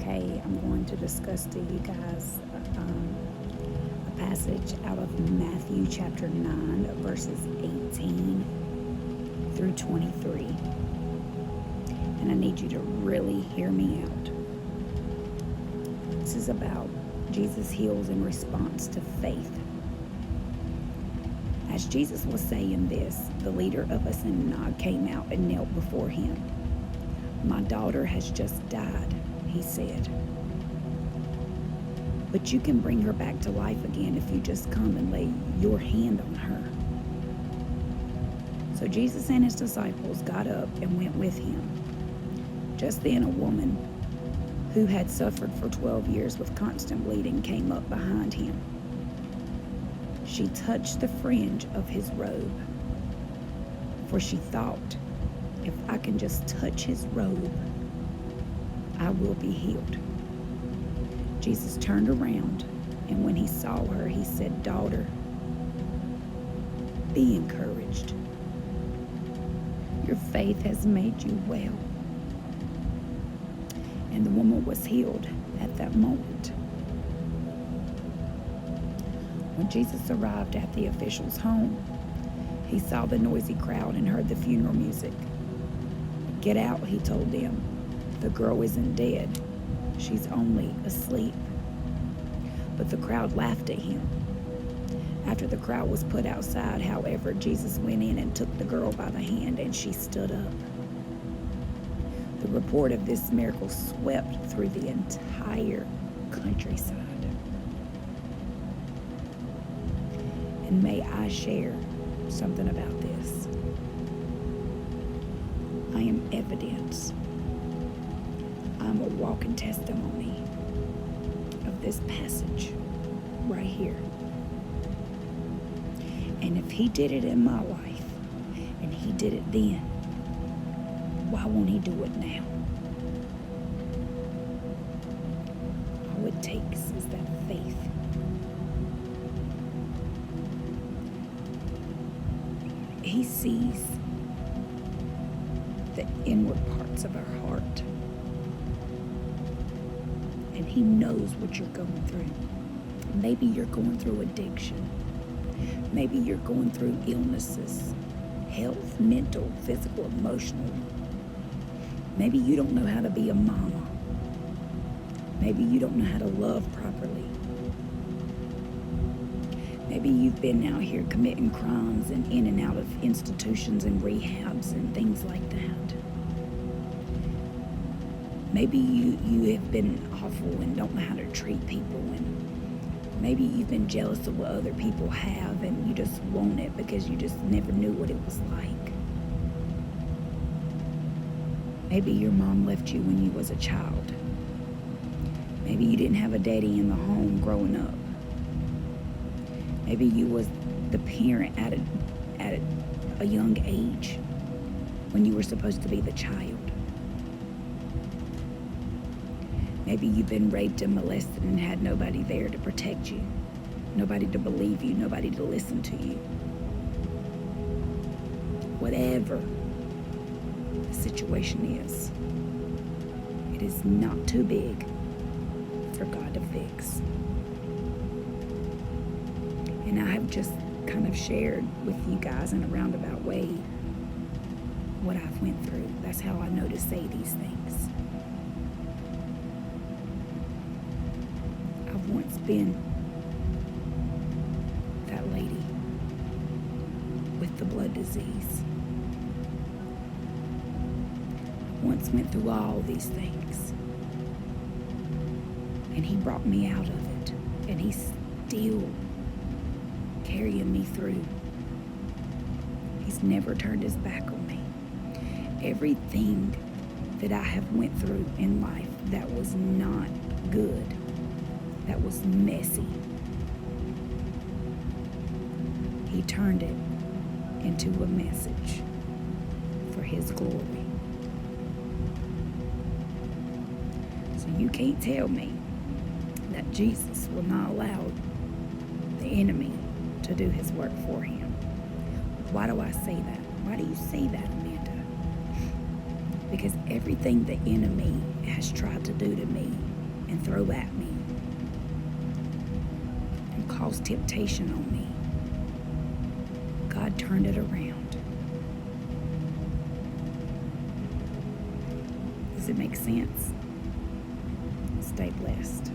okay, I'm going to discuss to you guys a passage out of Matthew chapter 9, verses 18 through 23. And I need you to really hear me out. This is about Jesus heals in response to faith. As Jesus was saying this, the leader of a synagogue came out and knelt before him. "My daughter has just died," he said. "But you can bring her back to life again if you just come and lay your hand on her." So Jesus and his disciples got up and went with him. Just then a woman who had suffered for 12 years with constant bleeding came up behind him. She touched the fringe of his robe, for she thought, "If I can just touch his robe, I will be healed." Jesus turned around, and when he saw her, he said, "Daughter, be encouraged. Your faith has made you well." And the woman was healed at that moment. When Jesus arrived at the official's home, he saw the noisy crowd and heard the funeral music. "Get out," he told them. "The girl isn't dead. She's only asleep." But the crowd laughed at him. After the crowd was put outside, however, Jesus went in and took the girl by the hand, and she stood up. The report of this miracle swept through the entire countryside. And may I share something about this? I am evidence. I'm a walking testimony of this passage right here. And if he did it in my life, and he did it then, why won't he do it now? All it takes is that faith. He sees the inward parts of our heart. And he knows what you're going through. Maybe you're going through addiction. Maybe you're going through illnesses, health, mental, physical, emotional. Maybe you don't know how to be a mama. Maybe you don't know how to love properly. Maybe you've been out here committing crimes and in and out of institutions and rehabs and things like that. Maybe you have been awful and don't know how to treat people, and maybe you've been jealous of what other people have and you just want it because you just never knew what it was like. Maybe your mom left you when you was a child. Maybe you didn't have a daddy in the home growing up. Maybe you was the parent at a young age when you were supposed to be the child. Maybe you've been raped and molested and had nobody there to protect you, nobody to believe you, nobody to listen to you. Whatever the situation is, it is not too big for God to fix. And I have just kind of shared with you guys in a roundabout way what I've went through. That's how I know to say these things. I've once been that lady with the blood disease. Once went through all these things. And he brought me out of it. And he's still carrying me through. He's never turned his back on me. Everything that I have went through in life that was not good, that was messy, he turned it into a message for his glory. So you can't tell me that Jesus will not allow the enemy to do his work for him. Why do I say that? Why do you say that, Amanda? Because everything the enemy has tried to do to me, and throw at me and cause temptation on me, God turned it around. Does it make sense? Stay blessed.